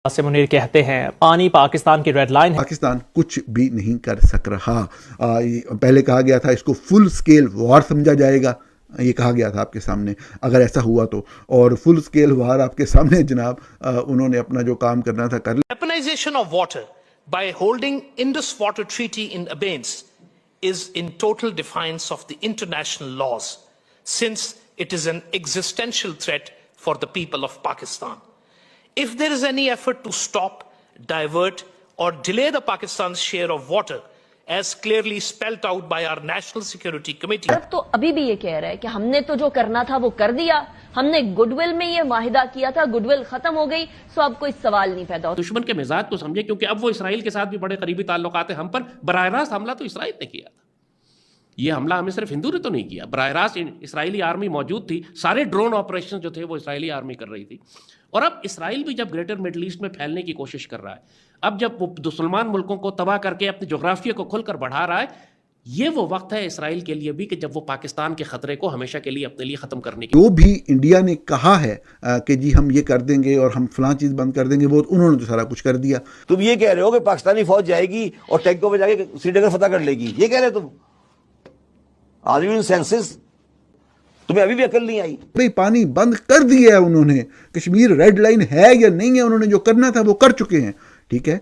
आसिम मुनीर कहते हैं पानी पाकिस्तान की रेड लाइन है। पाकिस्तान कुछ भी नहीं कर सक रहा। पहले कहा गया था इसको फुल स्केल वॉर समझा जाएगा, ये कहा गया था आपके सामने, अगर ऐसा हुआ तो। और फुल स्केल वॉर आपके सामने जनाब उन्होंने अपना जो काम करना था कर लिया। Weaponization of water by holding Indus Water Treaty in abeyance is in total defiance of the international laws, since it is an existential threat for the people of Pakistan. If there is any effort to stop, divert or delay the Pakistan's share of water, as clearly spelled out by our National Security Committee. Bharat तो अभी भी ये कह रहा है कि हमने तो जो करना था वो कर दिया, हमने गुडविल में ये वाहिदा किया था, गुडविल खत्म हो गई, सो अब कोई सवाल नहीं पैदा होता। दुश्मन के मिजाज को समझे, क्योंकि अब वो इसराइल के साथ भी बड़े करीबी ताल्लुकात हैं। हम पर बराह रास्त हमला तो इसराइल ने किया था। ये हमला हमें सिर्फ हिंदू ने तो नहीं किया, बराह रास्त इसराइली आर्मी मौजूद थी, सारे ड्रोन ऑपरेशन जो थे वो इसराइली आर्मी कर रही थी। और अब इसराइल भी जब ग्रेटर मिडल ईस्ट में फैलने की कोशिश कर रहा है, अब जब वो मुसलमान मुल्कों को तबाह करके अपनी जोग्राफिया को खुलकर बढ़ा रहा है, ये वो वक्त है इसराइल के लिए भी कि जब वो पाकिस्तान के खतरे को हमेशा के लिए अपने लिए खत्म करने की। जो भी इंडिया ने कहा है कि जी हम ये कर देंगे और हम फलां चीज बंद कर देंगे, वो उन्होंने तो सारा कुछ कर दिया। तुम ये कह रहे हो कि पाकिस्तानी फौज जाएगी और टैंकों पे जाके श्रीनगर फतह कर लेगी, ये कह रहे हो तुम? Are you in senses? तुम्हें अभी भी अकल नहीं आई? भाई पानी बंद कर दिया है उन्होंने। कश्मीर रेड लाइन है या नहीं है, उन्होंने जो करना था वो कर चुके हैं। ठीक है,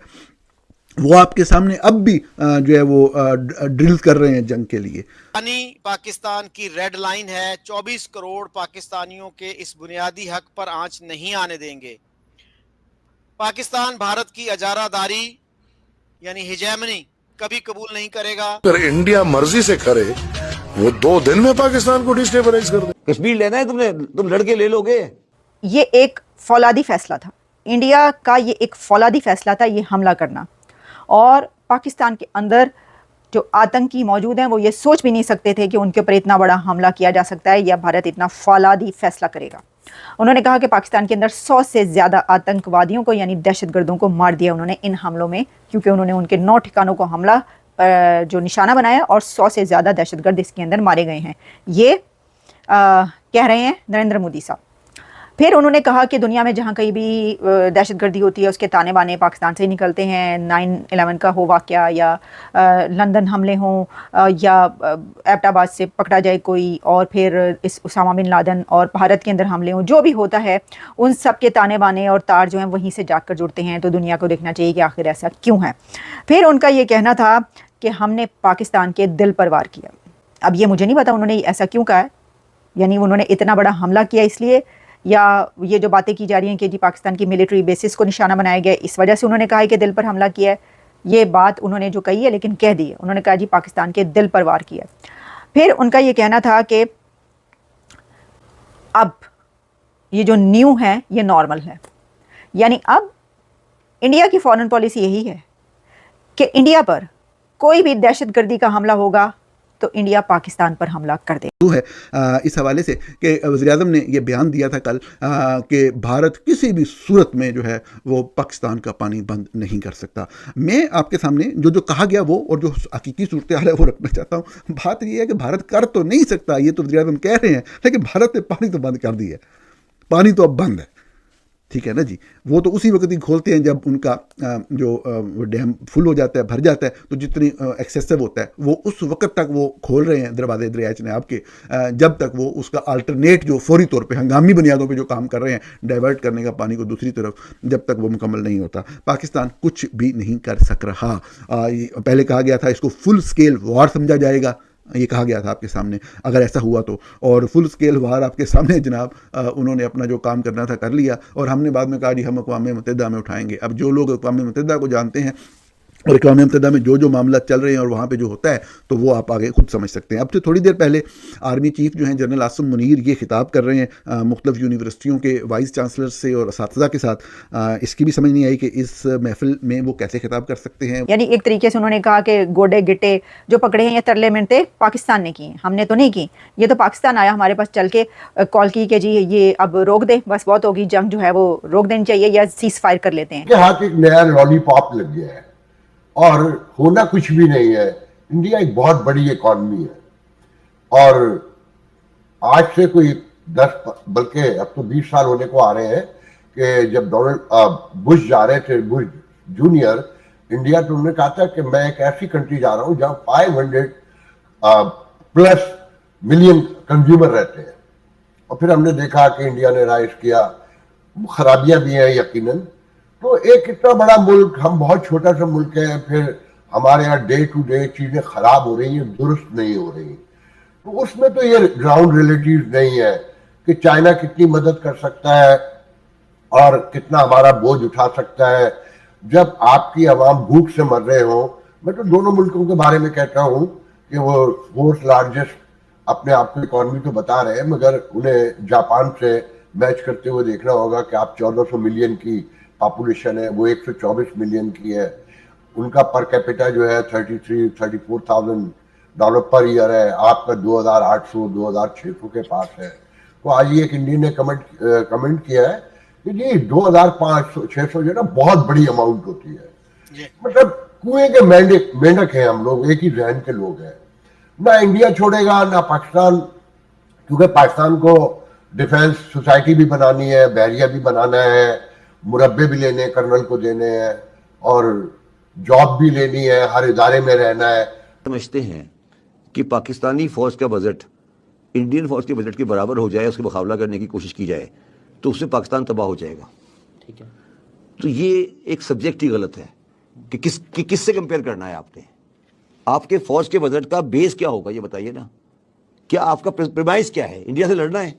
वो आपके सामने अब भी जो है वो ड्रिल कर रहे हैं जंग के लिए। पानी पाकिस्तान की रेड लाइन है। 24 करोड़ पाकिस्तानियों के इस बुनियादी हक पर आंच नहीं आने देंगे। पाकिस्तान भारत की अजारादारी यानी हिजैमनी कभी कबूल नहीं करेगा। अगर इंडिया मर्जी से करे, वो 2 दिन में पाकिस्तान को डिस्टेबलाइज कर दे। कश्मीर लेना है तुमने, तुम लड़के ले लोगे। ये एक फौलादी फैसला था, इंडिया का ये एक फौलादी फैसला था, ये हमला करना। और पाकिस्तान के अंदर जो आतंकी मौजूद हैं वो ये सोच भी नहीं सकते थे कि उनके ऊपर इतना बड़ा हमला किया जा सकता है या भारत इतना फौलादी फैसला करेगा। उन्होंने कहा कि पाकिस्तान के अंदर 100 से ज़्यादा आतंकवादियों को यानी दहशतगर्दों को मार दिया उन्होंने इन हमलों में, क्योंकि उन्होंने उनके 9 ठिकानों को हमला जो निशाना बनाया और 100 से ज़्यादा दहशतगर्द इसके अंदर मारे गए हैं। ये कह रहे हैं नरेंद्र मोदी साहब। फिर उन्होंने कहा कि दुनिया में जहाँ कहीं भी दहशतगर्दी होती है उसके ताने बाने पाकिस्तान से ही निकलते हैं। 9/11 का हो वाक़या या लंदन हमले हों या एबटाबाद से पकड़ा जाए कोई, और फिर इस उसामा बिन लादेन और भारत के अंदर हमले हों, जो भी होता है उन सब के ताने बाने और तार जो हैं वहीं से जाकर जुड़ते हैं। तो दुनिया को देखना चाहिए कि आखिर ऐसा क्यों है। फिर उनका ये कहना था कि हमने पाकिस्तान के दिल पर वार किया। अब ये मुझे नहीं पता उन्होंने ऐसा क्यों कहा है, यानी उन्होंने इतना बड़ा हमला किया इसलिए, या ये जो बातें की जा रही हैं कि जी पाकिस्तान की मिलिट्री बेसिस को निशाना बनाया गया इस वजह से उन्होंने कहा है कि दिल पर हमला किया है। ये बात उन्होंने जो कही है, लेकिन कह दी है, उन्होंने कहा जी पाकिस्तान के दिल पर वार किया। फिर उनका ये कहना था कि अब ये जो न्यू है ये नॉर्मल है, यानी अब इंडिया की फॉरेन पॉलिसी यही है कि इंडिया पर कोई भी दहशतगर्दी का हमला होगा तो इंडिया पाकिस्तान पर हमला कर दे। है इस हवाले से कि वज़ीर-ए-आज़म ने यह बयान दिया था कल कि भारत किसी भी सूरत में जो है वो पाकिस्तान का पानी बंद नहीं कर सकता। मैं आपके सामने जो कहा गया वो और जो हकीकी सूरत हाल है वो रखना चाहता हूँ। बात यह है कि भारत कर तो नहीं सकता, ये तो वज़ीर-ए-आज़म कह रहे हैं, लेकिन भारत ने पानी तो बंद कर दिया है। पानी तो अब बंद है, ठीक है ना जी। वो तो उसी वक्त ही खोलते हैं जब उनका जो डैम फुल हो जाता है, भर जाता है, तो जितनी एक्सेसिव होता है वो उस वक्त तक वो खोल रहे हैं दरवाजे दरियाच ने आपके, जब तक वो उसका अल्टरनेट जो फौरी तौर पे हंगामी बुनियादों पे जो काम कर रहे हैं डाइवर्ट करने का पानी को दूसरी तरफ, जब तक वो मुकम्मल नहीं होता पाकिस्तान कुछ भी नहीं कर सक रहा। पहले कहा गया था इसको फुल स्केल वॉर समझा जाएगा, ये कहा गया था आपके सामने, अगर ऐसा हुआ तो। और फुल स्केल वार आपके सामने जनाब उन्होंने अपना जो काम करना था कर लिया। और हमने बाद में कहा जी हम अक़वाम मुत्तहिदा में उठाएंगे। अब जो लोग अक़वाम मुत्तहिदा को जानते हैं और अक़वाम मुत्तहिदा में जो मामला चल रहे हैं और वहाँ पे जो होता है, तो वो आप आगे खुद समझ सकते हैं। अब से थोड़ी देर पहले आर्मी चीफ जो हैं जनरल आसिम मुनीर ये खिताब कर रहे हैं मुख्तलिफ यूनिवर्सिटियों के वाइस चांसलर से और असातिज़ा के साथ। इसकी भी समझ नहीं आई कि इस महफिल में वो कैसे खिताब कर सकते हैं। यानी एक तरीके से उन्होंने कहा कि गोडे गिट्टे जो पकड़े हैं ये तरले मिनटे पाकिस्तान ने किए, हमने तो नहीं की। ये तो पाकिस्तान आया हमारे पास चल के कॉल की कि जी ये अब रोक दे, बस बहुत होगी, जंग जो है वो रोक देनी चाहिए या सीज फायर कर लेते हैं। हाथ एक नया लॉलीपॉप लग गया है और होना कुछ भी नहीं है। इंडिया एक बहुत बड़ी इकॉनमी है और आज से कोई 10 बल्कि अब तो 20 साल होने को आ रहे हैं कि जब बुश जा रहे थे, बुश जूनियर इंडिया, तो उन्होंने कहा था कि मैं एक ऐसी कंट्री जा रहा हूं जहां 500+ मिलियन कंज्यूमर रहते हैं। और फिर हमने देखा कि इंडिया ने राइज किया, खराबियां भी हैं यकीनन। तो एक इतना बड़ा मुल्क, हम बहुत छोटा सा मुल्क है, फिर हमारे यहाँ डे टू डे चीजें खराब हो रही हैं, दुरुस्त नहीं हो रही। तो उसमें तो ये ग्राउंड रियलिटीज नहीं है कि चाइना कितनी मदद कर सकता है और कितना हमारा बोझ उठा सकता है जब आपकी आवाम भूख से मर रहे हो। मैं तो दोनों मुल्कों के बारे में कहता हूँ कि वो फोर्थ लार्जेस्ट अपने आप को इकॉनमी तो बता रहे हैं, मगर उन्हें जापान से मैच करते हुए देखना होगा कि आप 1400 मिलियन की पॉपुलेशन है, वो 124 मिलियन की है। उनका पर कैपिटा जो है 34,000 डॉलर पर ईयर है, आपका 2,800-2,600 के पास है। तो आज ये एक इंडियन ने कमेंट किया है कि जी 2,500-600 जो है ना बहुत बड़ी अमाउंट होती है। मतलब कुएं के मेंढक हैं हम लोग, एक ही जहन के लोग हैं। ना इंडिया छोड़ेगा ना पाकिस्तान, क्योंकि पाकिस्तान को डिफेंस सोसाइटी भी बनानी है, बैरिया भी बनाना है, मुरब्बे भी लेने हैं, कर्नल को देने हैं, और जॉब भी लेनी है, हर इदारे में रहना है। समझते हैं कि पाकिस्तानी फौज का बजट इंडियन फौज के बजट के बराबर हो जाए, उसका मुकाबला करने की कोशिश की जाए, तो उससे पाकिस्तान तबाह हो जाएगा। ठीक है, तो ये एक सब्जेक्ट ही गलत है कि किससे कंपेयर करना है आपने। आपके फौज के बजट का बेस क्या होगा ये बताइए ना। क्या आपका प्रेमाइस क्या है? इंडिया से लड़ना है?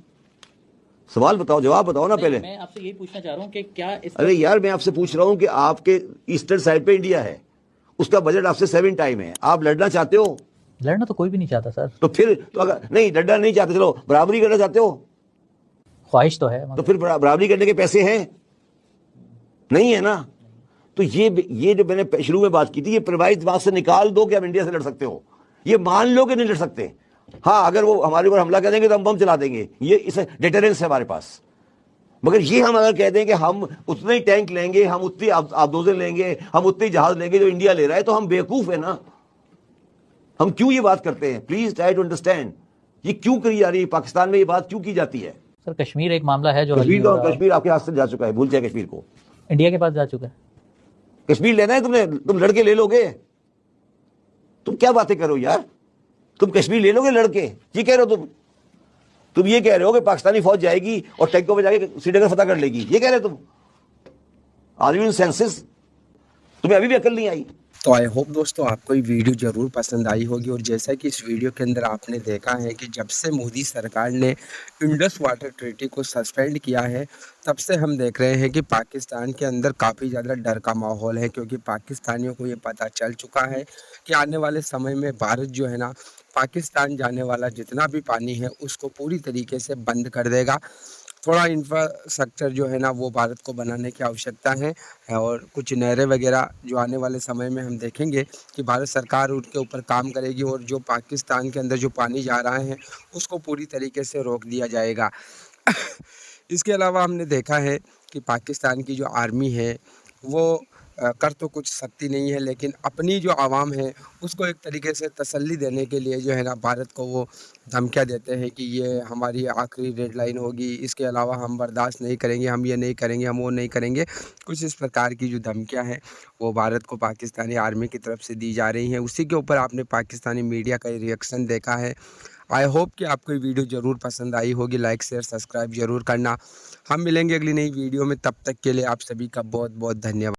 सवाल बताओ, जवाब बताओ ना पहले। मैं आपसे यही पूछना चाह रहा हूँ कि क्या अरे यार, मैं आपसे पूछ रहा हूँ कि आपके ईस्टर्न साइड पे इंडिया है, उसका बजट आपसे 7 टाइम है, आप लड़ना चाहते हो? लड़ना तो कोई भी नहीं चाहता सर। तो फिर तो अगर नहीं लड़ना नहीं चाहते, चलो बराबरी करना चाहते हो? ख्वाहिश तो है, तो फिर बराबरी करने के पैसे हैं? नहीं है ना। तो ये जो मैंने शुरू में बात की थी, ये प्रवाहित बात से निकाल दो कि आप इंडिया से लड़ सकते हो। ये मान लो कि नहीं लड़ सकते। हाँ, अगर वो हमारे ऊपर हमला करेंगे तो हम बम चला देंगे, ये इस डिटरेंस है हमारे पास। मगर ये हम अगर कह दें कि हम उतने ही टैंक लेंगे, हम उतनी आबदोजें लेंगे, हम उतने ही जहाज लेंगे जो इंडिया ले रहा है, तो हम बेवकूफ है ना। हम क्यों ये बात करते हैं? प्लीज ट्राई टू अंडरस्टैंड, ये क्यों करी जा रही है पाकिस्तान में, ये बात क्यों की जाती है? सर कश्मीर एक मामला है जो कश्मीर आपके हाथ से जा चुका है, भूल जाए कश्मीर को। इंडिया के पास जा चुका है। कश्मीर लेना है तुमने? तुम लड़के ले लोगे? तुम क्या बातें करो यार, तुम कश्मीर ले लोगे लड़के? ये कह रहे हो तुम ये कह रहे हो कि पाकिस्तानी फौज जाएगी और टैंकों में जाके श्रीनगर फतह कर लेगी, ये कह रहे हो तुम? Are you in senses? तुम्हें अभी भी अकल नहीं आई? तो आई होप दोस्तों आपको ये वीडियो ज़रूर पसंद आई होगी। और जैसा कि इस वीडियो के अंदर आपने देखा है कि जब से मोदी सरकार ने इंडस वाटर ट्रीटी को सस्पेंड किया है, तब से हम देख रहे हैं कि पाकिस्तान के अंदर काफ़ी ज़्यादा डर का माहौल है, क्योंकि पाकिस्तानियों को ये पता चल चुका है कि आने वाले समय में भारत जो है ना, पाकिस्तान जाने वाला जितना भी पानी है उसको पूरी तरीके से बंद कर देगा। थोड़ा इंफ्रास्ट्रक्चर जो है ना वो भारत को बनाने की आवश्यकता है, और कुछ नहरें वगैरह जो आने वाले समय में हम देखेंगे कि भारत सरकार उनके ऊपर काम करेगी, और जो पाकिस्तान के अंदर जो पानी जा रहा है उसको पूरी तरीके से रोक दिया जाएगा। इसके अलावा हमने देखा है कि पाकिस्तान की जो आर्मी है वो कर तो कुछ सकती नहीं है, लेकिन अपनी जो आवाम है उसको एक तरीके से तसल्ली देने के लिए जो है ना भारत को वो धमकियाँ देते हैं कि ये हमारी आखिरी रेड लाइन होगी, इसके अलावा हम बर्दाश्त नहीं करेंगे, हम ये नहीं करेंगे, हम वो नहीं करेंगे। कुछ इस प्रकार की जो धमकियाँ हैं वो भारत को पाकिस्तानी आर्मी की तरफ से दी जा रही हैं। उसी के ऊपर आपने पाकिस्तानी मीडिया का रिएक्शन देखा है। आई होप कि आपको ये वीडियो ज़रूर पसंद आई होगी। लाइक शेयर सब्सक्राइब ज़रूर करना। हम मिलेंगे अगली नई वीडियो में, तब तक के लिए आप सभी का बहुत बहुत धन्यवाद।